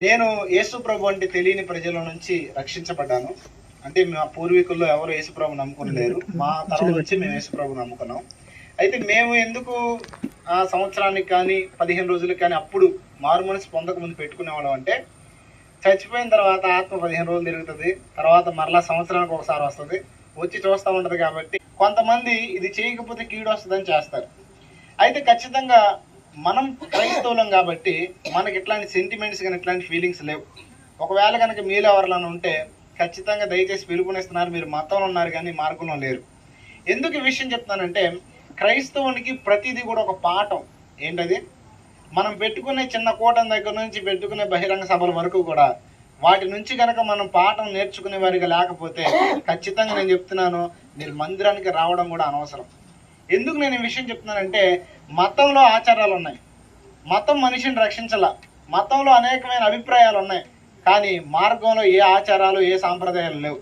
నేను యేసుప్రభు అంటే తెలియని ప్రజల నుంచి రక్షించబడ్డాను. అంటే మా పూర్వీకుల్లో ఎవరు యేసుప్రభు నమ్ముకుని లేరు. మా తరం నుంచి మేము యేసుప్రభు నమ్ముకున్నాం. అయితే మేము ఎందుకు సంవత్సరానికి కానీ 15 రోజులకు కానీ అప్పుడు మారు మనసు పొందకముందు పెట్టుకునేవాళ్ళం అంటే, చచ్చిపోయిన తర్వాత ఆత్మ 15 రోజులు తిరుగుతుంది, తర్వాత మరలా సంవత్సరానికి ఒకసారి వస్తుంది, వచ్చి చూస్తూ ఉంటుంది. కాబట్టి కొంతమంది ఇది చేయకపోతే కీడు వస్తుందని చేస్తారు. అయితే ఖచ్చితంగా మనం క్రైస్తవులం కాబట్టి మనకి ఇట్లాంటి సెంటిమెంట్స్ కానీ ఇట్లాంటి ఫీలింగ్స్ లేవు. ఒకవేళ కనుక మీలో ఎవరిలో ఉంటే ఖచ్చితంగా దయచేసి పిలుపునిస్తున్నారు, మీరు మతంలో ఉన్నారు కానీ మార్గంలో లేరు. ఎందుకు ఈ విషయం చెప్తున్నానంటే, క్రైస్తవునికి ప్రతిదీ కూడా ఒక పాఠం. ఏంటది? మనం పెట్టుకునే చిన్న కూటం దగ్గర నుంచి పెట్టుకునే బహిరంగ సభల వరకు కూడా వాటి నుంచి కనుక మనం పాఠం నేర్చుకునే వారిగా లేకపోతే ఖచ్చితంగా నేను చెప్తున్నాను, మీరు మందిరానికి రావడం కూడా అనవసరం. ఎందుకు నేను ఈ విషయం చెప్తున్నానంటే, మతంలో ఆచారాలు ఉన్నాయి, మతం మనిషిని రక్షించాల, మతంలో అనేకమైన అభిప్రాయాలు ఉన్నాయి, కానీ మార్గంలో ఏ ఆచారాలు ఏ సాంప్రదాయాలు లేవు.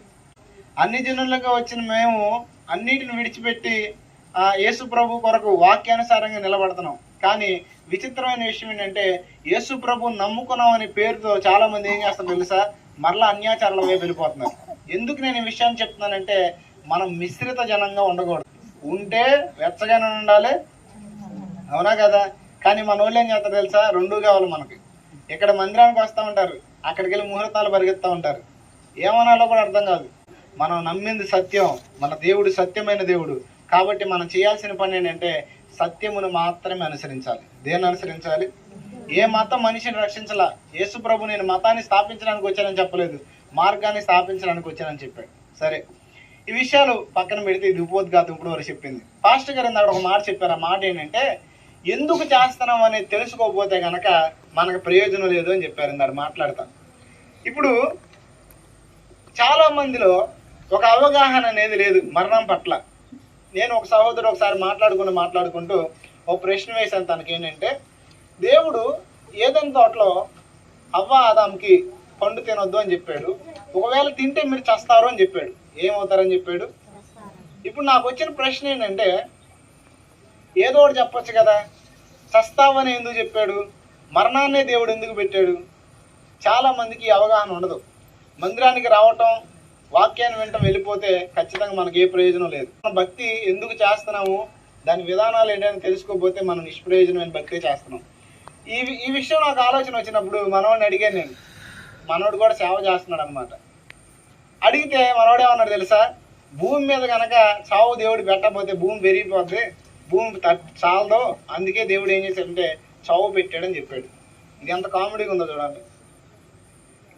అన్ని జనులుగా వచ్చిన మేము అన్నిటిని విడిచిపెట్టి యేసు ప్రభు కొరకు వాక్యానుసారంగా నిలబడుతున్నాం. కానీ విచిత్రమైన విషయం ఏంటంటే, యేసు ప్రభు నమ్ముకున్నాం అనే పేరుతో చాలా మంది ఏం చేస్తారు తెలుసా, మరలా అన్యాచారాల వైపు వెళ్ళిపోతున్నారు. ఎందుకు నేను ఈ విషయాన్ని చెప్తున్నానంటే, మనం మిశ్రిత జనంగా ఉండకూడదు. ఉంటే వెచ్చగానే ఉండాలి, అవునా కదా? కానీ మన వాళ్ళు ఏం చేస్తారు తెలుసా, రెండు కావాలి మనకి. ఇక్కడ మందిరానికి వస్తూ ఉంటారు, అక్కడికి వెళ్ళి ముహూర్తాలు పరిగెత్తూ ఉంటారు. ఏమనాలో కూడా అర్థం కాదు. మనం నమ్మింది సత్యం, మన దేవుడు సత్యమైన దేవుడు. కాబట్టి మనం చేయాల్సిన పని ఏంటంటే, సత్యమును మాత్రమే అనుసరించాలి. దేన్ని అనుసరించాలి? ఏ మతం మనిషిని రక్షించాలా. యేసు ప్రభు నేను మతాన్ని స్థాపించడానికి వచ్చానని చెప్పలేదు, మార్గాన్ని స్థాపించడానికి వచ్చానని చెప్పాడు. సరే, ఈ విషయాలు పక్కన పెడితే ఇది ఉపోద్ఘాతం ఇప్పుడు వరకు చెప్పింది. పాస్టర్ గారు ఇందాక ఒక మాట చెప్పారు. ఆ మాట ఏంటంటే, ఎందుకు చేస్తున్నాం అనేది తెలుసుకోకపోతే కనుక మనకు ప్రయోజనం లేదు అని చెప్పారు. ఇందాక మాట్లాడతాం. ఇప్పుడు చాలా మందిలో ఒక అవగాహన అనేది లేదు మరణం పట్ల. నేను ఒక సహోదరుడు ఒకసారి మాట్లాడుకుంటూ ఒక ప్రశ్న వేశాను తనకి. ఏంటంటే, దేవుడు ఏదైనా తోటలో అవ్వ ఆదాంకి పండు తినొద్దు అని చెప్పాడు, ఒకవేళ తింటే మీరు చస్తారు అని చెప్పాడు. ఏమవుతారని చెప్పాడు? ఇప్పుడు నాకు వచ్చిన ప్రశ్న ఏంటంటే, ఏదో ఒకటి చెప్పొచ్చు కదా, చస్తావని ఎందుకు చెప్పాడు? మరణాన్నే దేవుడు ఎందుకు పెట్టాడు? చాలామందికి అవగాహన ఉండదు. మందిరానికి రావటం, వాక్యాన్ని వినటం, వెళ్ళిపోతే ఖచ్చితంగా మనకి ఏ ప్రయోజనం లేదు. మన భక్తి ఎందుకు చేస్తున్నాము, దాని విధానాలు ఏంటని తెలుసుకోకపోతే మనం నిష్ప్రయోజనమైన భక్తి చేస్తున్నాం. ఈ విషయం నాకు ఆలోచన వచ్చినప్పుడు మనవాడిని అడిగాను నేను. మనోడు కూడా సేవ చేస్తున్నాడు అనమాట. అడిగితే మనోడు ఏమన్నాడు తెలుసా, భూమి మీద కనుక చావు దేవుడు పెట్టకపోతే భూమి పెరిగిపోద్ది, భూమి చాలదో, అందుకే దేవుడు ఏం చేశాడంటే చావు పెట్టాడని చెప్పాడు. ఇది ఎంత కామెడీగా ఉందో చూడండి.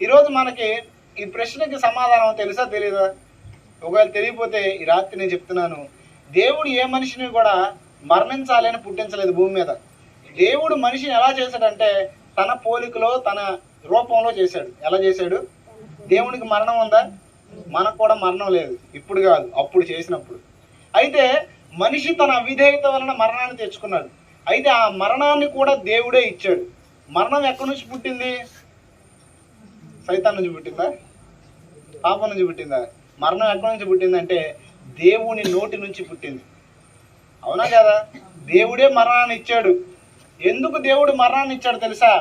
ఈరోజు మనకి ఈ ప్రశ్నకి సమాధానం తెలుసా తెలీదా? ఒకవేళ తెలియకపోతే ఈ రాత్రి నేను చెప్తున్నాను, దేవుడు ఏ మనిషిని కూడా మరణించాలని పుట్టించలేదు భూమి మీద. దేవుడు మనిషిని ఎలా చేశాడంటే తన పోలికలో తన రూపంలో చేశాడు. ఎలా చేశాడు? దేవునికి మరణం ఉందా? మనకు కూడా మరణం లేదు, ఇప్పుడు కాదు, అప్పుడు చేసినప్పుడు. అయితే మనిషి తన అవిధేయత వలన మరణాన్ని తెచ్చుకున్నాడు. అయితే ఆ మరణాన్ని కూడా దేవుడే ఇచ్చాడు. మరణం ఎక్కడి నుంచి పుట్టింది? సైతాన్ నుంచి పుట్టిందా? పాపం నుంచి పుట్టిందా? మరణం ఎక్కడి నుంచి పుట్టిందంటే దేవుని నోటి నుంచి పుట్టింది. అవునా కదా? దేవుడే మరణాన్ని ఇచ్చాడు. ఎందుకు దేవుడు మరణాన్ని ఇచ్చాడు తెలుసా?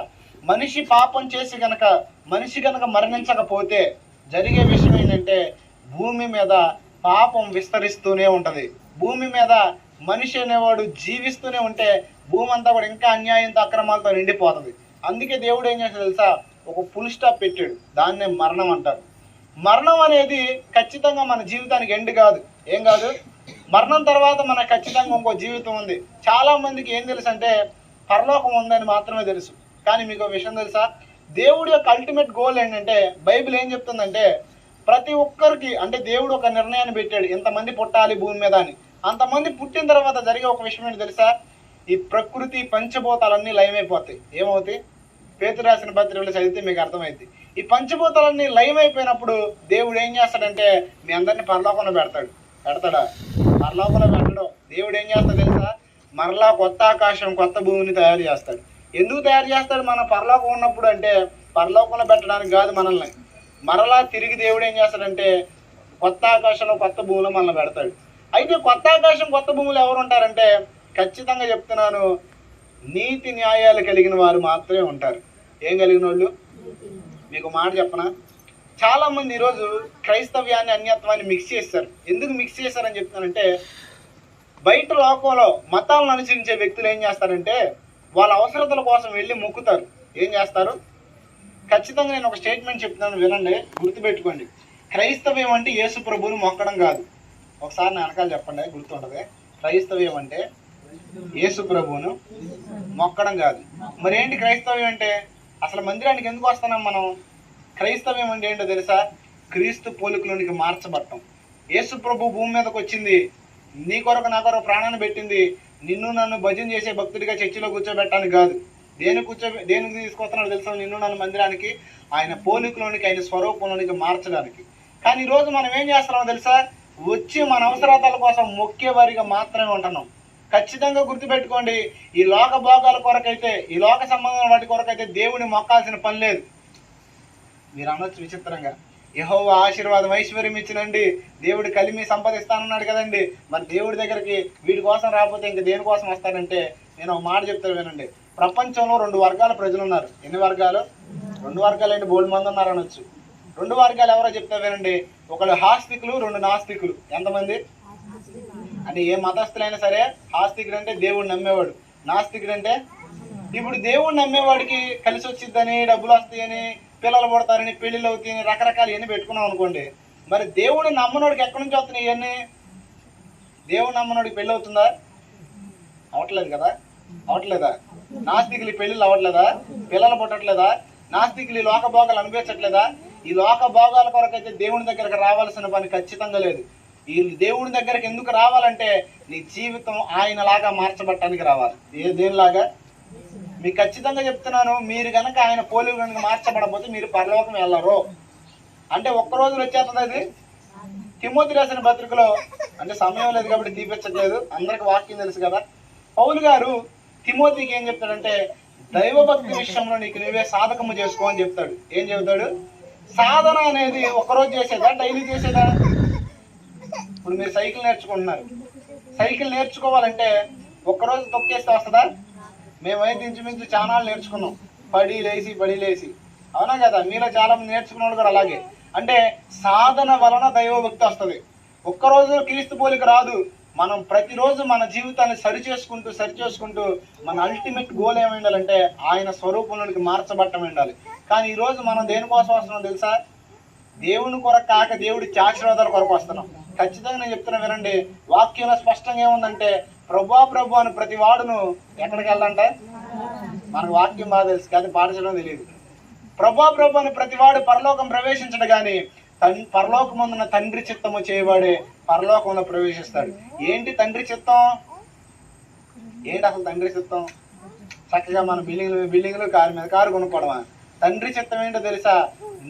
మనిషి పాపం చేసి మనిషి కనుక మరణించకపోతే జరిగే విషయం ఏంటంటే, భూమి మీద పాపం విస్తరిస్తూనే ఉంటుంది. భూమి మీద మనిషి అనేవాడు జీవిస్తూనే ఉంటే భూమి అంతా కూడా ఇంకా అన్యాయంతో అక్రమాలతో నిండిపోతుంది. అందుకే దేవుడు ఏం చేశాడు తెలుసా, ఒక ఫుల్ స్టాప్ పెట్టాడు. దాన్నే మరణం అంటారు. మరణం అనేది ఖచ్చితంగా మన జీవితానికి ఎండ్ కాదు. ఏం కాదు, మరణం తర్వాత మనకు ఖచ్చితంగా ఇంకో జీవితం ఉంది. చాలా మందికి ఏం తెలుసు అంటే పరలోకం ఉందని మాత్రమే తెలుసు. కానీ మీకు ఒక విషయం తెలుసా, దేవుడి యొక్క అల్టిమేట్ గోల్ ఏంటంటే, బైబిల్ ఏం చెప్తుందంటే, ప్రతి ఒక్కరికి అంటే దేవుడు ఒక నిర్ణయాన్ని పెట్టాడు, ఎంతమంది పుట్టాలి భూమి మీద అని. అంతమంది పుట్టిన తర్వాత జరిగే ఒక విషయం ఏంటి తెలుసా, ఈ ప్రకృతి పంచభూతాలన్నీ లయమైపోతాయి. ఏమవుతాయి? పేతురు రాసిన పత్రికలు చదివితే మీకు అర్థమైంది. ఈ పంచభూతాలన్నీ లయమైపోయినప్పుడు దేవుడు ఏం చేస్తాడంటే మీ అందరినీ పరలోకంలో పెడతాడా? పరలోకంలో పెట్టడం. దేవుడు ఏం చేస్తాడు తెలుసా, మరలా కొత్త ఆకాశం కొత్త భూమిని తయారు చేస్తాడు. ఎందుకు తయారు చేస్తాడు? మన పరలోకం ఉన్నప్పుడు అంటే పరలోకంలో పెట్టడానికి కాదు మనల్ని. మరలా తిరిగి దేవుడు ఏం చేస్తాడంటే కొత్త ఆకాశంలో కొత్త భూమిలో మనల్ని పెడతాడు. అయితే కొత్త ఆకాశం కొత్త భూములు ఎవరు ఉంటారంటే, ఖచ్చితంగా చెప్తున్నాను, నీతి న్యాయాలు కలిగిన వారు మాత్రమే ఉంటారు. ఏం కలిగిన వాళ్ళు? మీకు మాట చెప్పనా, చాలా మంది ఈరోజు క్రైస్తవ్యాన్ని అన్యత్వాన్ని మిక్స్ చేస్తారు. ఎందుకు మిక్స్ చేస్తారని చెప్తానంటే, బయట లోకంలో మతాలను అనుసరించే వ్యక్తులు ఏం చేస్తారంటే వాళ్ళ అవసరతల కోసం వెళ్ళి మొక్కుతారు. ఏం చేస్తారు? ఖచ్చితంగా నేను ఒక స్టేట్మెంట్ చెప్తున్నాను, వినండి, గుర్తుపెట్టుకోండి. క్రైస్తవ్యం అంటే యేసు ప్రభువుని మొక్కడం కాదు. ఒకసారి నా వెనకాల చెప్పండి, గుర్తుంటది. క్రైస్తవ్యం అంటే యేసు ప్రభువును మొక్కడం కాదు. మరి ఏంటి క్రైస్తవ్యం అంటే? అసలు మందిరానికి ఎందుకు వస్తున్నాం మనం? క్రైస్తవ్యం అంటే ఏంటో తెలుసా? క్రీస్తు పోలికలోనికి మార్చబడటం. యేసు ప్రభు భూమి మీదకి వచ్చింది నీ కొరకు నా కొరకు ప్రాణాన్ని పెట్టింది నిన్ను నన్ను భజన చేసే భక్తుడిగా చర్చిలో కూర్చోబెట్టడానికి కాదు. దేనికి తీసుకొస్తున్నాడు తెలుసా? నిన్ను నన్ను మందిరానికి, ఆయన పోలికలోనికి, ఆయన స్వరూపంలోనికి మార్చడానికి. కానీ ఈరోజు మనం ఏం చేస్తున్నామో తెలుసా? వచ్చి మన అవసరాల కోసం మొక్కే వారిగా మాత్రమే ఉంటున్నాం. ఖచ్చితంగా గుర్తుపెట్టుకోండి, ఈ లోక భోగాల కొరకైతే, ఈ లోక సంబంధం వాటి కొరకైతే దేవుని మొక్కాల్సిన పని లేదు. మీరు అనొచ్చు విచిత్రంగా, యెహోవా ఆశీర్వాదం ఐశ్వర్యం ఇచ్చినండి, దేవుడు కలిమి సంపాదిస్తానన్నాడు కదండి, మరి దేవుడి దగ్గరికి వీడి కోసం రాకపోతే ఇంక దేనికోసం వస్తాడంటే, నేను ఒక మాట చెప్తాను వినండి. ప్రపంచంలో 2 వర్గాల ప్రజలు ఉన్నారు. ఎన్ని వర్గాలు? 2 వర్గాలు ఏంటి? బోల్డ్ మంది ఉన్నారు అనొచ్చు. 2 వర్గాలు ఎవరో చెప్తా వినండి. ఒకళ్ళు ఆస్తికులు, 2 నాస్తికులు. ఎంతమంది అంటే? ఏ మతస్థులైనా సరే, ఆస్తికుడు అంటే దేవుడు నమ్మేవాడు, నాస్తికుడు అంటే ఇప్పుడు దేవుడు నమ్మేవాడికి కలిసి వచ్చిద్దని, డబ్బులు వస్తాయని, పిల్లలు పుడతారని, పెళ్ళిళ్ళు అవుతాయని, రకరకాలు ఇవన్నీ పెట్టుకున్నాం అనుకోండి. మరి దేవుడు నమ్మనోడికి ఎక్కడి నుంచి వస్తున్నాయి ఇవన్నీ? దేవుడు నమ్మనోడికి పెళ్ళి అవుతుందా? అవట్లేదు కదా. అవట్లేదా? నాస్తికులు పెళ్ళిళ్ళు అవ్వట్లేదా? పిల్లలు పుట్టట్లేదా? నాస్తికులు ఈ లోక భోగాలు అనిపించట్లేదా? ఈ లోక భోగాల కొరకైతే దేవుని దగ్గరకు రావాల్సిన పని ఖచ్చితంగా లేదు. ఈ దేవుని దగ్గరికి ఎందుకు రావాలంటే నీ జీవితం ఆయనలాగా మార్చబట్టడానికి రావాలి. దేనిలాగా? మీకు ఖచ్చితంగా చెప్తున్నాను, మీరు కనుక ఆయన పోలిక కనుక మార్చబడకపోతే మీరు పరలోకం వెళ్ళరు. అంటే ఒక్క రోజులో వచ్చేస్తుంది అది. తిమోతి రాసిన పత్రికలో, అంటే సమయం లేదు కాబట్టి తీపించట్లేదు, అందరికి వాక్యం తెలుసు కదా. పౌలు గారు తిమోతికి ఏం చెప్తాడంటే, దైవభక్తి విషయంలో నీకు నువ్వే సాధకము చేసుకో అని చెప్తాడు. ఏం చెబుతాడు? సాధన అనేది ఒక్కరోజు చేసేదా, డైలీ చేసేదా? ఇప్పుడు మీరు సైకిల్ నేర్చుకుంటున్నారు. సైకిల్ నేర్చుకోవాలంటే ఒక్కరోజు తొక్కేస్తే వస్తుందా? మేమైతే ఇంచుమించు చాలా నేర్చుకున్నాం, పడి లేసి. అవునా కదా? మీలో చాలా మంది నేర్చుకున్నాడు కూడా అలాగే. అంటే సాధన వలన దైవభక్తి వస్తుంది. ఒక్కరోజు క్రీస్తు పోలిక రాదు. మనం ప్రతిరోజు మన జీవితాన్ని సరి చేసుకుంటూ మన అల్టిమేట్ గోల్ ఏమై ఉండాలంటే ఆయన స్వరూపంలోనికి మార్చబట్టం ఉండాలి. కానీ ఈరోజు మనం దేనికోసం వస్తున్నాం తెలుసా? దేవుని కొరకు కాక దేవుడి ఆశీర్వాదాల కొరకు వస్తున్నాం. ఖచ్చితంగా నేను చెప్తున్నా వినండి, వాక్యంలో స్పష్టంగా ఏముందంటే, ప్రభు అని ప్రతి వాడును ఎక్కడికి వెళ్ళాలంట? మనకు వాక్యం బాగా తెలుసు కానీ పాటించడం తెలియదు. ప్రభు అని ప్రతి వాడు పరలోకం ప్రవేశించడు కానీ పరలోకమున్న తండ్రి చిత్తము చేయవాడే పరలోకంలో ప్రవేశిస్తాడు. ఏంటి తండ్రి చిత్తం? ఏంటి అసలు తండ్రి చిత్తం? చక్కగా మన బిల్డింగ్లు కారు కొనుక్కోవడమా? తండ్రి చిత్తం ఏంటో తెలుసా?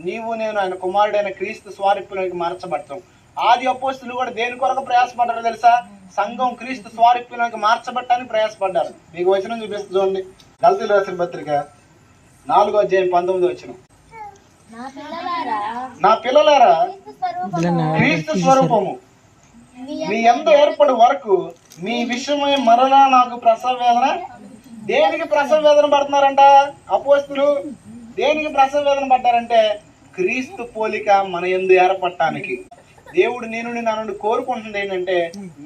నీవు నేను ఆయన కుమారుడైన క్రీస్తు స్వారూప్యంలోకి మార్చబడతాం. ఆది అపోస్తులు కూడా దేని కొరకు ప్రయాసపడ్డారో తెలుసా? సంఘం క్రీస్తు స్వారూప్యంలోకి మార్చబడటానికి ప్రయాసపడ్డారు. మీకు వచనం చూపిస్తూ చూడండి, గలతీయులకు రాసిన పత్రిక 4వ అధ్యాయం 19వ వచనం. నా పిల్లలారా, క్రీస్తు స్వరూపము మీ యందు ఏర్పడు వరకు మీ విషయమై మరలా నాకు ప్రసవ వేదన. దేనికి ప్రసవ వేదన పడుతున్నారంట అపోస్తులు? దేనికి ప్రసవ వేదన పడ్డారంటే క్రీస్తు పోలిక మన యందు ఏర్పడటానికి. దేవుడు నా నుండి కోరుకుంటుంది ఏంటంటే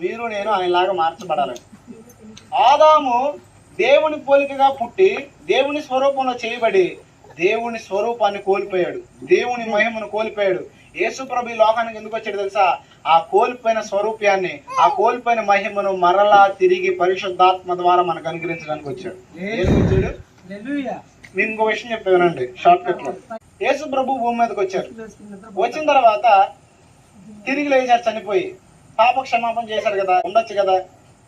మీరు నేను ఆయనలాగా మార్చబడాలని. ఆదాము దేవుని పోలికగా పుట్టి దేవుని స్వరూపంలో చేయబడి దేవుని స్వరూపాన్ని కోల్పోయాడు, దేవుని మహిమను కోల్పోయాడు. యేసు ప్రభు లోకానికి ఎందుకు వచ్చాడు తెలుసా? ఆ కోల్పోయిన స్వరూప్యాన్ని, ఆ కోల్పోయిన మహిమను మరలా తిరిగి పరిశుద్ధాత్మ ద్వారా మనకు అనుగ్రహించడానికి వచ్చాడు. నేను ఇంకో విషయం చెప్పానండి షార్ట్ కట్ లో. యేసు ప్రభు భూమి మీదకి వచ్చారు. వచ్చిన తర్వాత తిరిగి లేచారు చనిపోయి. పాప క్షమాపణ చేశారు కదా, ఉండొచ్చు కదా,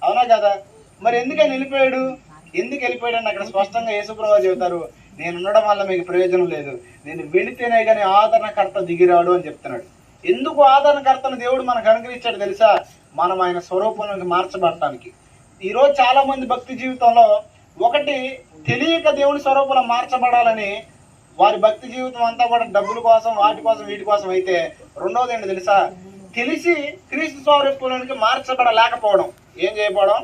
అవునా కదా? మరి ఎందుకు ఆయన వెళ్ళిపోయాడు? ఎందుకు వెళ్ళిపోయాడు అని అక్కడ స్పష్టంగా యేసుప్రభు చెబుతారు, నేను ఉండడం వల్ల మీకు ప్రయోజనం లేదు, నేను వెళితేనే కానీ ఆదరణకర్త దిగిరాడు అని చెప్తున్నాడు. ఎందుకు ఆదరణకర్తను దేవుడు మనకు అనుగ్రహించాడు తెలుసా? మనం ఆయన స్వరూపంలోకి మార్చబడటానికి. ఈరోజు చాలా మంది భక్తి జీవితంలో ఒకటి తెలియక దేవుని స్వరూపంలో మార్చబడాలని వారి భక్తి జీవితం అంతా కూడా డబ్బుల కోసం, వాటి కోసం, వీటి కోసం అయితే, రెండవది ఏంటి తెలుసా? తెలిసి క్రీస్తు స్వరూపంలోనికి మార్చబడలేకపోవడం. ఏం చేయకపోవడం?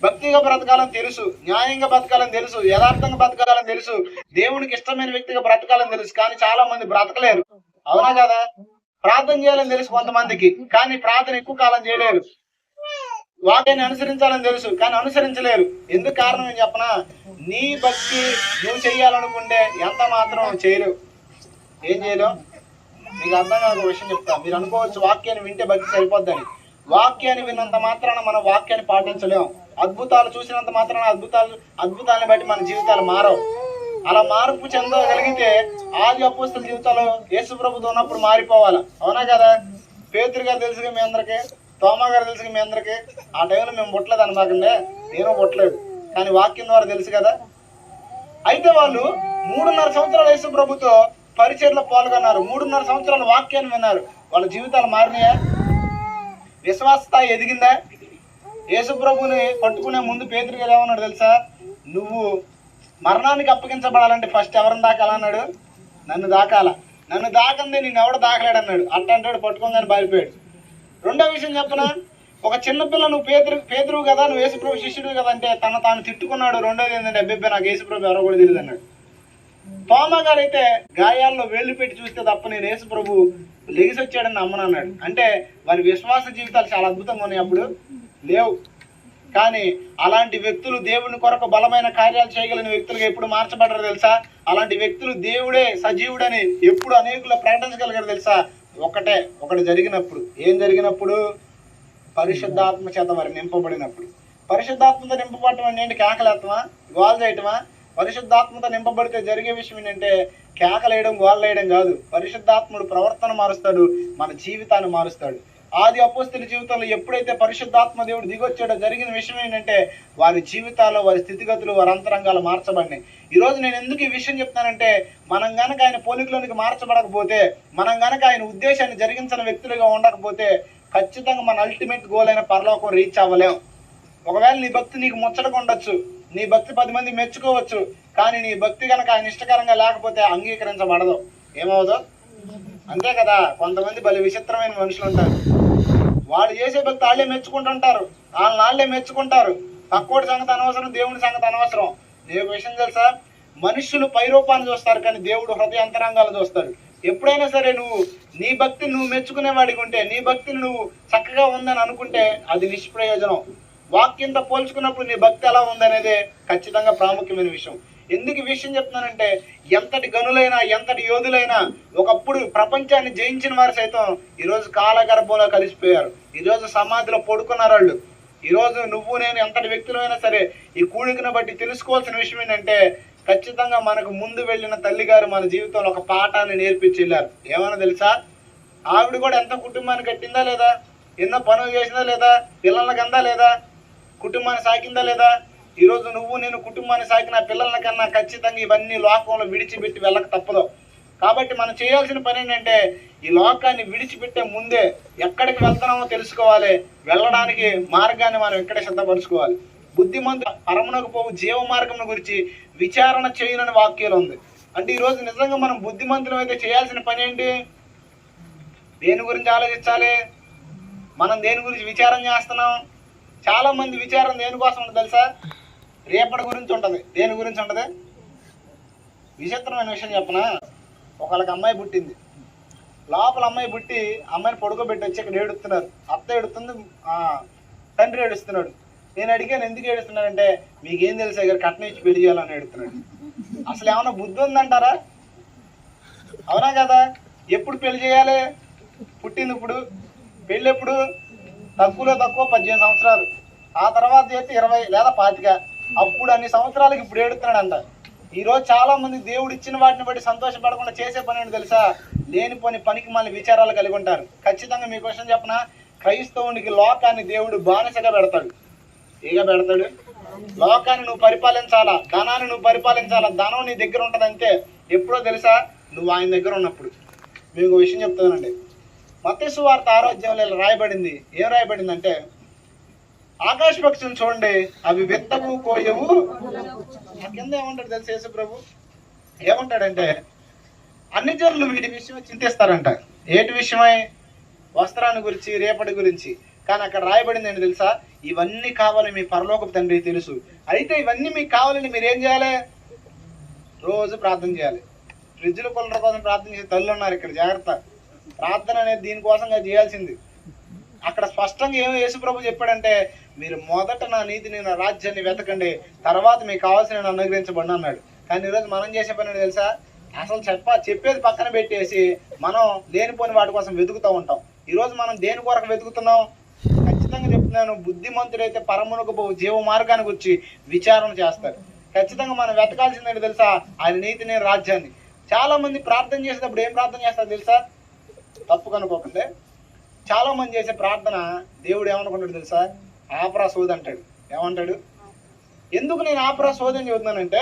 భక్తిగా బ్రతకాలని తెలుసు, న్యాయంగా బ్రతకాలని తెలుసు, యథార్థంగా బ్రతకాలని తెలుసు, దేవునికి ఇష్టమైన వ్యక్తిగా బ్రతకాలని తెలుసు, కానీ చాలా మంది బ్రతకలేరు. అవునా కదా? ప్రార్థన చేయాలని తెలుసు కొంతమందికి, కానీ ప్రార్థన ఎక్కువ కాలం చేయలేరు. వాక్యాన్ని అనుసరించాలని తెలుసు, కానీ అనుసరించలేరు. ఎందుకు కారణం ఏం చెప్పనా? నీ భక్తి నువ్వు చెయ్యాలనుకుంటే ఎంత మాత్రం చేయలేవు. ఏం చేయలేవు? మీకు అర్థం కాక ఒక విషయం చెప్తా. మీరు అనుకోవచ్చు వాక్యాన్ని వింటే భక్తి సరిపోద్దని. వాక్యాన్ని విన్నంత మాత్రాన మనం వాక్యాన్ని పాటించలేము. అద్భుతాలు చూసినంత మాత్రాన అద్భుతాలను బట్టి మన జీవితాలు మారవు. అలా మార్పు చెందగలిగితే ఆది అపోస్తల జీవితాలు యేసు ప్రభుతో ఉన్నప్పుడు మారిపోవాలి. అవునా కదా? పేతురు గారు తెలుసుగా మీ అందరికీ, తోమా గారు తెలుసుగా మీ అందరికీ. ఆ టైంలో మేము పుట్టలేదు అనమాకండి, నేను పుట్టలేదు, కానీ వాక్యం ద్వారా తెలుసు కదా. అయితే వాళ్ళు 3.5 సంవత్సరాలు యేసు ప్రభుతో పరిచర్లో పాల్గొన్నారు, 3.5 సంవత్సరాలు వాక్యాన్ని విన్నారు. వాళ్ళ జీవితాలు మారినాయా? విశ్వాస స్థాయి ఎదిగిందా? యేసు ప్రభుని పట్టుకునే ముందు పేతురు గారు ఏమన్నాడు తెలుసా? నువ్వు మరణానికి అప్పగించబడాలంటే ఫస్ట్ ఎవరిని దాకాలన్నాడు? నన్ను దాకాల. నన్ను దాకంది నేను ఎవడు దాకలేడు అన్నాడు. అట్టంటాడు, పట్టుకోగానే బారిపోయాడు. రెండో విషయం చెప్పనా? ఒక చిన్నపిల్ల నువ్వు పేతురు కదా, నువ్వు యేసుప్రభు శిష్యుడు కదా అంటే తాను తిట్టుకున్నాడు. రెండోది ఏంటంటే అబ్బెబ్బే నాకు యేసుప్రభు ఎవరో కూడా తెలియదు అన్నాడు. తోమా గారు అయితే గాయాల్లో వేళ్ళు పెట్టి చూస్తే తప్ప నేను యేసుప్రభు లెగిసి వచ్చాడని నమ్మనన్నాడు. అంటే వారి విశ్వాస జీవితాలు చాలా అద్భుతంగా ఉన్నాయి, అప్పుడు లేవు. కానీ అలాంటి వ్యక్తులు దేవుని కొరకు బలమైన కార్యాలు చేయగలిగిన వ్యక్తులుగా ఎప్పుడు మార్చబడ్డారు తెలుసా? అలాంటి వ్యక్తులు దేవుడే సజీవుడని ఎప్పుడు అనేకులు ప్రకటించగలిగారు తెలుసా? ఒకటి జరిగినప్పుడు. ఏం జరిగినప్పుడు? పరిశుద్ధాత్మ చేత వారు నింపబడినప్పుడు. పరిశుద్ధాత్మతో నింపబడటం అంటే ఏంటి? కేకలేత్తమా, గోల్ చేయటమా? పరిశుద్ధాత్మతో నింపబడితే జరిగే విషయం ఏంటంటే కేకలేయడం, గోల్ వేయడం కాదు. పరిశుద్ధాత్ముడు ప్రవర్తన మారుస్తాడు, మన జీవితాన్ని మారుస్తాడు. ఆది అపోస్తల జీవితంలో ఎప్పుడైతే పరిశుద్ధాత్మ దేవుడు దిగొచ్చాడో జరిగిన విషయం ఏంటంటే వారి జీవితాల్లో, వారి స్థితిగతులు, వారి అంతరంగాలు మార్చబడినాయి. ఈరోజు నేను ఎందుకు ఈ విషయం చెప్తానంటే, మనం గనక ఆయన పోలికలోనికి మార్చబడకపోతే, మనం గనక ఆయన ఉద్దేశాన్ని జరిగించిన వ్యక్తులుగా ఉండకపోతే ఖచ్చితంగా మన అల్టిమేట్ గోల్ అయిన పరలోకం రీచ్ అవ్వలేం. ఒకవేళ నీ భక్తి నీకు ముచ్చటగా ఉండొచ్చు, నీ భక్తి 10 మంది మెచ్చుకోవచ్చు, కానీ నీ భక్తి కనుక ఆయన ఇష్టకరంగా లేకపోతే అంగీకరించబడదు. ఏమవుదో? అంతే కదా. కొంతమంది భలే విచిత్రమైన మనుషులు ఉంటారు. వాళ్ళు చేసే భక్తి వాళ్ళే మెచ్చుకుంటుంటారు, వాళ్ళే మెచ్చుకుంటారు. పక్కోడి సంగతి అనవసరం, దేవుడి సంగతి అనవసరం. నీకు విషయం తెలుసా? మనుషులు పైరూపాన్ని చూస్తారు, కానీ దేవుడు హృదయ అంతరంగాలు చూస్తాడు. ఎప్పుడైనా సరే నువ్వు నీ భక్తిని నువ్వు మెచ్చుకునేవాడికి ఉంటే, నీ భక్తిని నువ్వు చక్కగా ఉందని అనుకుంటే అది నిష్ప్రయోజనం. వాక్యంతో పోల్చుకున్నప్పుడు నీ భక్తి ఎలా ఉందనేదే ఖచ్చితంగా ప్రాముఖ్యమైన విషయం. ఎందుకు ఈ విషయం చెప్తున్నానంటే, ఎంతటి గనులైనా, ఎంతటి యోధులైనా ఒకప్పుడు ప్రపంచాన్ని జయించిన వారు సైతం ఈరోజు కాలగర్భంలో కలిసిపోయారు. ఈరోజు సమాధిలో పడుకున్నారు వాళ్ళు. ఈరోజు నువ్వు నేను ఎంతటి వ్యక్తులైనా సరే ఈ కూడికను బట్టి తెలుసుకోవాల్సిన విషయం ఏంటంటే, ఖచ్చితంగా మనకు ముందు వెళ్ళిన తల్లిగారు మన జీవితంలో ఒక పాఠాన్ని నేర్పించి వెళ్ళారు. ఏమన్నా తెలుసా? ఆవిడ కూడా ఎంత కుటుంబాన్ని కట్టిందా లేదా? ఎన్నో పనులు చేసిందా లేదా? పిల్లలకి అందా లేదా? కుటుంబాన్ని సాకిందా లేదా? ఈరోజు నువ్వు నేను కుటుంబాన్ని సాకిన పిల్లల కన్నా ఖచ్చితంగా ఇవన్నీ లోకంలో విడిచిపెట్టి వెళ్ళక తప్పదు. కాబట్టి మనం చేయాల్సిన పని ఏంటంటే, ఈ లోకాన్ని విడిచిపెట్టే ముందే ఎక్కడికి వెళ్తున్నామో తెలుసుకోవాలి. వెళ్ళడానికి మార్గాన్ని మనం ఇక్కడే సిద్ధపరచుకోవాలి. బుద్ధిమంతు పరమునకు పోవు జీవ మార్గం గురించి విచారణ చేయనని వాక్యాలు ఉంది. అంటే ఈరోజు నిజంగా మనం బుద్ధిమంతులం అయితే చేయాల్సిన పని ఏంటి? దేని గురించి ఆలోచించాలి? మనం దేని గురించి విచారం చేస్తున్నాం? చాలా మంది విచారం దేనికోసం ఉంటుంది తెలుసా? రేపటి గురించి ఉంటుంది. దేని గురించి ఉంటుంది? విచిత్రమైన విషయం చెప్పనా? ఒకళ్ళకి అమ్మాయి పుట్టింది. లోపల అమ్మాయి పుట్టి అమ్మాయిని పడుకోబెట్టి వచ్చి ఇక్కడ ఏడుస్తున్నారు. అత్త ఏడుస్తుంది, తండ్రి ఏడుస్తున్నాడు. నేను అడిగాను, ఎందుకు ఏడుస్తున్నాడంటే, మీకేం తెలుసా గారు కట్నం ఇచ్చి పెళ్లి చేయాలని ఏడుస్తున్నాడు. అసలు ఏమన్నా బుద్ధి ఉందంటారా? అవునా కదా? ఎప్పుడు పెళ్లి చేయాలి? పుట్టింది ఇప్పుడు. పెళ్ళి ఎప్పుడు? తక్కువ 18 సంవత్సరాలు. ఆ తర్వాత చేస్తే 20 లేదా 25. అప్పుడు అన్ని సంవత్సరాలకు ఇప్పుడు ఏడుతున్నాడంట. ఈరోజు చాలా మంది దేవుడు ఇచ్చిన వాటిని బట్టి సంతోషపడకుండా చేసే పని ఏంటి తెలుసా? లేనిపోని పనికి మళ్ళీ విచారాలు కలిగి ఉంటారు. ఖచ్చితంగా మీ క్వశ్చన్ చెప్పనా? క్రైస్తవునికి లోకాన్ని దేవుడు బానిసగా పెడతాడు. ఏగా పెడతాడు? లోకాన్ని నువ్వు పరిపాలించాలా, ధనాన్ని నువ్వు పరిపాలించాలా. ధనం నీ దగ్గర ఉంటుంది అంతే. ఎప్పుడో తెలుసా? నువ్వు ఆయన దగ్గర ఉన్నప్పుడు. మీకు విషయం చెప్తానండి. మత్తయి సువార్త 6వ అధ్యాయంలో రాయబడింది. ఏం రాయబడిందంటే, ఆకాశ పక్షులు చూడండి, అవి విత్తవు, కోయవు. కింద ఏమంటాడు తెలుసు యేసు ప్రభు? ఏమంటాడంటే, అన్ని జనులు వీటి విషయమై చింతిస్తారంట. ఏటి విషయమై? వస్త్రాన్ని గురించి, రేపటి గురించి. కానీ అక్కడ రాయబడింది ఏంటి తెలుసా? ఇవన్నీ కావాలి మీ పరలోకపు తండ్రి తెలుసు. అయితే ఇవన్నీ మీకు కావాలని మీరు ఏం చేయాలి? రోజు ప్రార్థన చేయాలి. ఫ్రిడ్జ్ల కూలర్ కోసం ప్రార్థన చేసే తల్లు ఉన్నారు ఇక్కడ, జాగ్రత్త. ప్రార్థన అనేది దీనికోసంగా చేయాల్సింది. అక్కడ స్పష్టంగా ఏమో యేసుప్రభు చెప్పాడంటే, మీరు మొదట నా నీతిని నా రాజ్యాన్ని వెతకండి, తర్వాత మీకు కావాల్సిన అనుగ్రహించబడి అన్నాడు. కానీ ఈరోజు మనం చేసే పని తెలుసా? అసలు చెప్పేది పక్కన పెట్టేసి మనం లేనిపోని వాటి కోసం వెతుకుతూ ఉంటాం. ఈరోజు మనం దేని కొరకు వెతుకుతున్నాం? ఖచ్చితంగా చెప్తున్నాను, బుద్ధిమంతుడైతే పరమునకు జీవ మార్గానికి వచ్చి విచారణ చేస్తారు. ఖచ్చితంగా మనం వెతకాల్సిందేంటి తెలుసా? ఆయన నీతిని రాజ్యాన్ని. చాలా మంది ప్రార్థన చేసేటప్పుడు ఏం ప్రార్థన చేస్తారు తెలుసా? తప్పు కనుకోకండి. చాలా మంది చేసే ప్రార్థన దేవుడు ఏమనుకుంటాడు తెలుసా? ఆపరా సోది అంటాడు. ఏమంటాడు? ఎందుకు నేను ఆపరా సోది అని చెబుతున్నానంటే,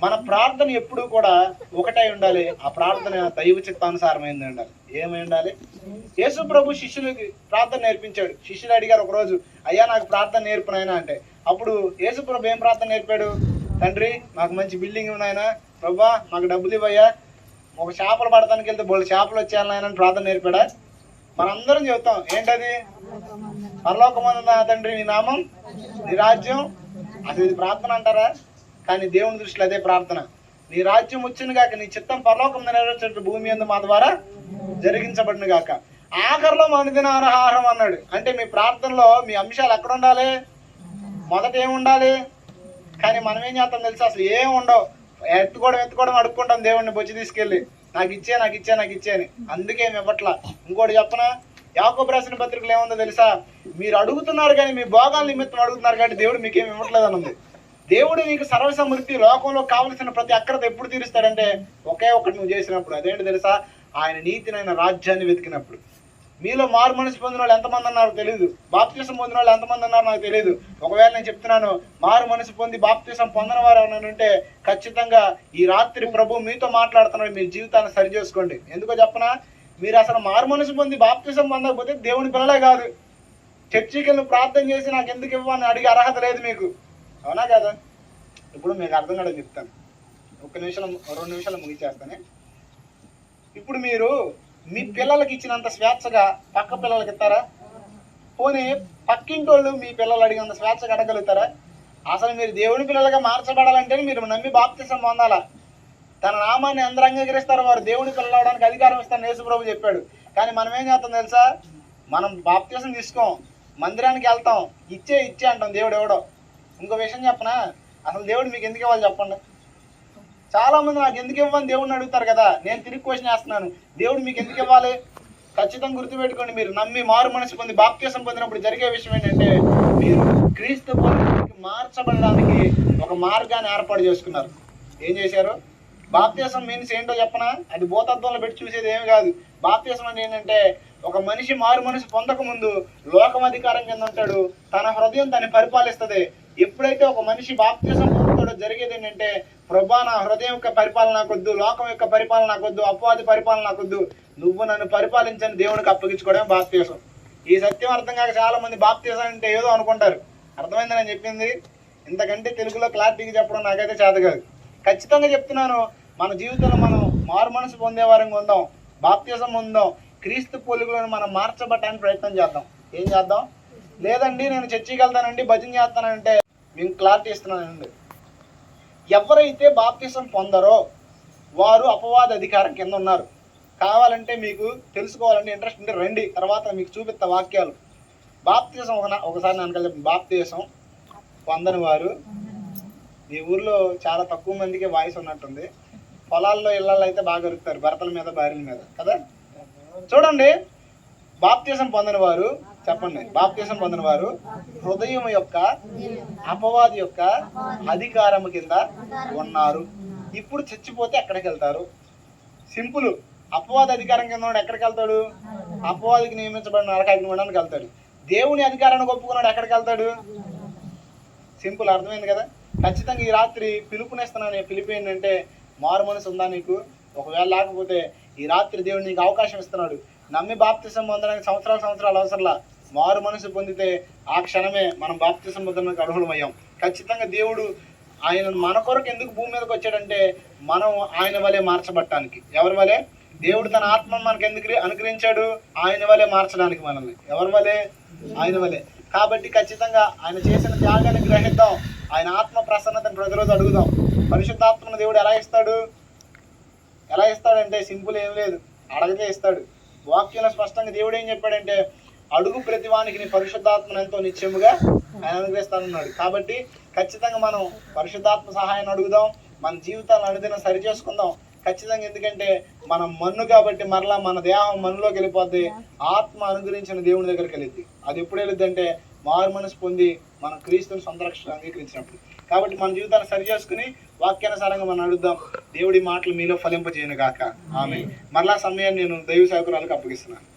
మన ప్రార్థన ఎప్పుడూ కూడా ఒకటై ఉండాలి. ఆ ప్రార్థన దైవ చిత్తానుసారమైంది ఉండాలి. ఏమై ఉండాలి? యేసు ప్రభు శిష్యులకి ప్రార్థన నేర్పించాడు. శిష్యులు అడిగారు ఒకరోజు, అయ్యా నాకు ప్రార్థన నేర్పునైనా అంటే, అప్పుడు యేసు ప్రభు ఏం ప్రార్థన నేర్పాడు? తండ్రి మాకు మంచి బిల్డింగ్ ఉన్నాయనా, ప్రభా మాకు డబ్బులు ఇవ్వయ్యా, ఒక చేపలు పడటానికి వెళ్తే బోళ్ళు చేపలు వచ్చేయాలన్నా అని ప్రార్థన నేర్పాడా? మనందరం చెబుతాం ఏంటది? పరలోకమందున్న తండ్రి నీ నామం, నీ రాజ్యం. అసలు ఇది ప్రార్థన అంటారా? కానీ దేవుని దృష్టిలో అదే ప్రార్థన. నీ రాజ్యం వచ్చిన గాక, నీ చిత్తం పరలోకం నెరవేర్చేట్టు భూమి యందు మా ద్వారా జరిగించబడిన గాక. ఆఖరిలో అనుదిన ఆహారం అన్నాడు. అంటే మీ ప్రార్థనలో మీ అంశాలు ఎక్కడ ఉండాలి? మొదట ఏముండాలి? కానీ మనం ఏం చేస్తాం తెలుసా? అసలు ఏం ఉండవు. ఎత్తుకోవడం అడుక్కుంటాం దేవుడిని బొచ్చి తీసుకెళ్ళి, నాకు ఇచ్చే అని. అందుకే మేము ఇవ్వట్లా. ఇంకోటి చెప్పనా? యాకోబు రాసిన పత్రికలు ఏముందో తెలుసా? మీరు అడుగుతున్నారు కానీ మీ భోగాల నిమిత్తం అడుగుతున్నారు కాబట్టి దేవుడు మీకేం ఇవ్వట్లేదు అని ఉంది. దేవుడు నీకు సర్వసమృద్ధి, లోకంలో కావలసిన ప్రతి అక్కరత ఎప్పుడు తీరుస్తాడంటే ఒకే ఒకటి నువ్వు చేసినప్పుడు. అదేంటి తెలుసా? ఆయన నీతినైన రాజ్యాన్ని వెతికినప్పుడు. మీలో మారు మనసు పొందిన వాళ్ళు ఎంతమంది అన్నారో తెలియదు, బాప్తిసం పొందిన వాళ్ళు ఎంతమంది అన్నారో నాకు తెలియదు. ఒకవేళ నేను చెప్తున్నాను, మారు మనసు పొంది బాప్తిసం పొందిన వారు ఏమైనా ఉంటే ఖచ్చితంగా ఈ రాత్రి ప్రభు మీతో మాట్లాడుతున్నాడు. మీ జీవితాన్ని సరి చేసుకోండి. ఎందుకో చెప్పనా? మీరు అసలు మారు మనసు పొంది బాప్తిసం పొందకపోతే దేవుని పిల్లలే కాదు. చర్చికి వెళ్ళి ప్రార్థన చేసి నాకు ఎందుకు ఇవ్వని అడిగే అర్హత లేదు మీకు. అవునా కదా? ఇప్పుడు మీకు అర్థం కాదని చెప్తాను. 2 నిమిషాలు ముగిచేస్తానే. ఇప్పుడు మీరు మీ పిల్లలకి ఇచ్చినంత స్వేచ్ఛగా పక్క పిల్లలకి ఇస్తారా? పోనీ పక్కింటి వాళ్ళు మీ పిల్లలు అడిగినంత స్వేచ్ఛగా అడగలుగుతారా? అసలు మీరు దేవుని పిల్లలుగా మార్చబడాలంటే మీరు నమ్మి బాప్తిసం పొందాలా. తన నామాన్ని అందరూ అంగీకరిస్తారు, వారు దేవుని పిల్లలు అవడానికి అధికారం ఇస్తారని యేసు ప్రభు చెప్పాడు. కానీ మనం ఏం చేస్తాం తెలుసా? మనం బాప్తిసం తీసుకోం, మందిరానికి వెళ్తాం, ఇచ్చే అంటాం. దేవుడు ఎవడో. ఇంకో విషయం చెప్పనా? అసలు దేవుడు మీకు ఎందుకు ఇవ్వాలి చెప్పండి? చాలా మంది నాకు ఎందుకు ఇవ్వని దేవుడిని అడుగుతారు కదా. నేను తిరిగి క్వశ్చన్ చేస్తున్నాను, దేవుడు మీకు ఎందుకు ఇవ్వాలి? ఖచ్చితంగా గుర్తుపెట్టుకోండి, మీరు నమ్మి మారు మనసు పొంది బాప్తిసం పొందినప్పుడు జరిగే విషయం ఏంటంటే, మీరు క్రీస్తు పోలికకి మార్చబడడానికి ఒక మార్గాన్ని ఏర్పాటు చేసుకున్నారు. ఏం చేశారు? బాప్తిసం మీన్స్ ఏంటో చెప్పనా? అది భూతత్వంలో పెట్టి చూసేది ఏమి కాదు. బాప్తిసం అంటే ఏంటంటే, ఒక మనిషి మారు మనసు పొందక ముందు లోకం అధికారం కింద ఉంటాడు, తన హృదయం దాన్ని పరిపాలిస్తుంది. ఎప్పుడైతే ఒక మనిషి బాప్తిసం పొందుతాడో జరిగేది ఏంటంటే, ప్రభా నా హృదయం యొక్క పరిపాలన నాకొద్దు, లోకం యొక్క పరిపాలన నాకొద్దు, అపవాది పరిపాలన నాకొద్దు, నువ్వు నన్ను పరిపాలించని దేవునికి అప్పగించుకోవడం బాప్తిసం. ఈ సత్యం అర్థం కాక చాలా మంది బాప్తిసం అంటే ఏదో అనుకుంటారు. అర్థమైందని నేను చెప్పింది? ఇంతకంటే తెలుగులో క్లారిటీగా చెప్పడం నాకైతే చేత కాదు. ఖచ్చితంగా చెప్తున్నాను, మన జీవితంలో మనం మారు మనసు పొందేవారంగా ఉందాం, బాప్తిసం ఉందాం, క్రీస్తు పోలికలను మనం మార్చబట్టడానికి ప్రయత్నం చేద్దాం. ఏం చేద్దాం? లేదండి నేను చర్చికి వెళ్తానండి, భజన చేస్తానంటే మేము క్లారిటీ ఇస్తున్నానండి. ఎవరైతే బాప్తిసం పొందరో వారు అపవాద అధికారం కింద ఉన్నారు. కావాలంటే మీకు తెలుసుకోవాలంటే ఇంట్రెస్ట్ ఉంటే రండి, తర్వాత మీకు చూపిస్తా వాక్యాలు. బాప్తిసం ఒకసారి నేను చెప్పండి. బాప్తిసం పొందని వారు, ఈ ఊర్లో చాలా తక్కువ మందికి వాయిస్ ఉన్నట్టుంది. పొలాల్లో ఇళ్లలో అయితే బాగా దొరుకుతారు, భర్తల మీద భార్యల మీద కదా. చూడండి, బాప్తిసం పొందిన వారు చెప్పండి. బాప్తిసం పొందిన వారు హృదయం యొక్క అపవాది యొక్క అధికారం కింద ఉన్నారు. ఇప్పుడు చచ్చిపోతే ఎక్కడికి వెళ్తారు? సింపుల్. అపవాది అధికారం కింద ఉన్నాడు ఎక్కడికి వెళ్తాడు? అపవాదికి నియమించబడిన నరకాగ్నిగుండానికి వెళ్తాడు. దేవుని అధికారాన్ని ఒప్పుకున్నాడు ఎక్కడికి వెళ్తాడు? సింపుల్. అర్థమైంది కదా? ఖచ్చితంగా ఈ రాత్రి పిలుపునిస్తున్నాను. పిలుపు ఏంటంటే, మారు మనసు ఉందా నీకు? ఒకవేళ లేకపోతే ఈ రాత్రి దేవుడు నీకు అవకాశం ఇస్తున్నాడు. నమ్మి బాప్తిసం పొందడానికి సంవత్సరాలు అవసరంలా. మారు మనసు పొందితే ఆ క్షణమే మనం బాప్తిసం పొందడానికి అర్హులమయ్యాం. ఖచ్చితంగా దేవుడు ఆయన మన కొరకు ఎందుకు భూమి మీదకి వచ్చాడంటే, మనం ఆయన వలె మార్చబట్టడానికి. ఎవరి వలె? దేవుడు తన ఆత్మను మనకు ఎందుకు అనుగ్రహించాడు? ఆయన వలె మార్చడానికి మనల్ని. ఎవరి వలె? ఆయన వలె. కాబట్టి ఖచ్చితంగా ఆయన చేసిన త్యాగాన్ని గ్రహిద్దాం. ఆయన ఆత్మ ప్రసన్నతను ప్రతిరోజు అడుగుదాం. పరిశుద్ధాత్మను దేవుడు ఎలా ఇస్తాడంటే సింపుల్ ఏం లేదు, అడగితే ఇస్తాడు. వాక్యంలో స్పష్టంగా దేవుడు ఏం చెప్పాడంటే, అడుగు ప్రతివానికి నీ పరిశుద్ధాత్మను ఎంతో నిత్యముగా ఆయన అనుగ్రహిస్తానన్నాడు. కాబట్టి ఖచ్చితంగా మనం పరిశుద్ధాత్మ సహాయాన్ని అడుగుదాం. మన జీవితాలను అనుదినం సరి చేసుకుందాం ఖచ్చితంగా. ఎందుకంటే మనం మన్ను కాబట్టి మరలా మన దేహం మన్నులోకి వెళ్ళిపోద్ది, ఆత్మ అనుగ్రహించిన దేవుని దగ్గరికి వెళ్ళిద్ది. అది ఎప్పుడు వెళ్ళిద్ది అంటే మారు మనసు పొంది మనం క్రీస్తుని సొంత రక్షణ అంగీకరించినప్పుడు. కాబట్టి మన జీవితాన్ని సరి చేసుకుని వాక్యానుసారంగా మనం అడుగుదాం. దేవుడి మాటలు మీలో ఫలింపజేయను గాక. ఆమేన్. మరలా సమయాన్ని నేను దైవ సేవకురాలకు అప్పగిస్తున్నాను.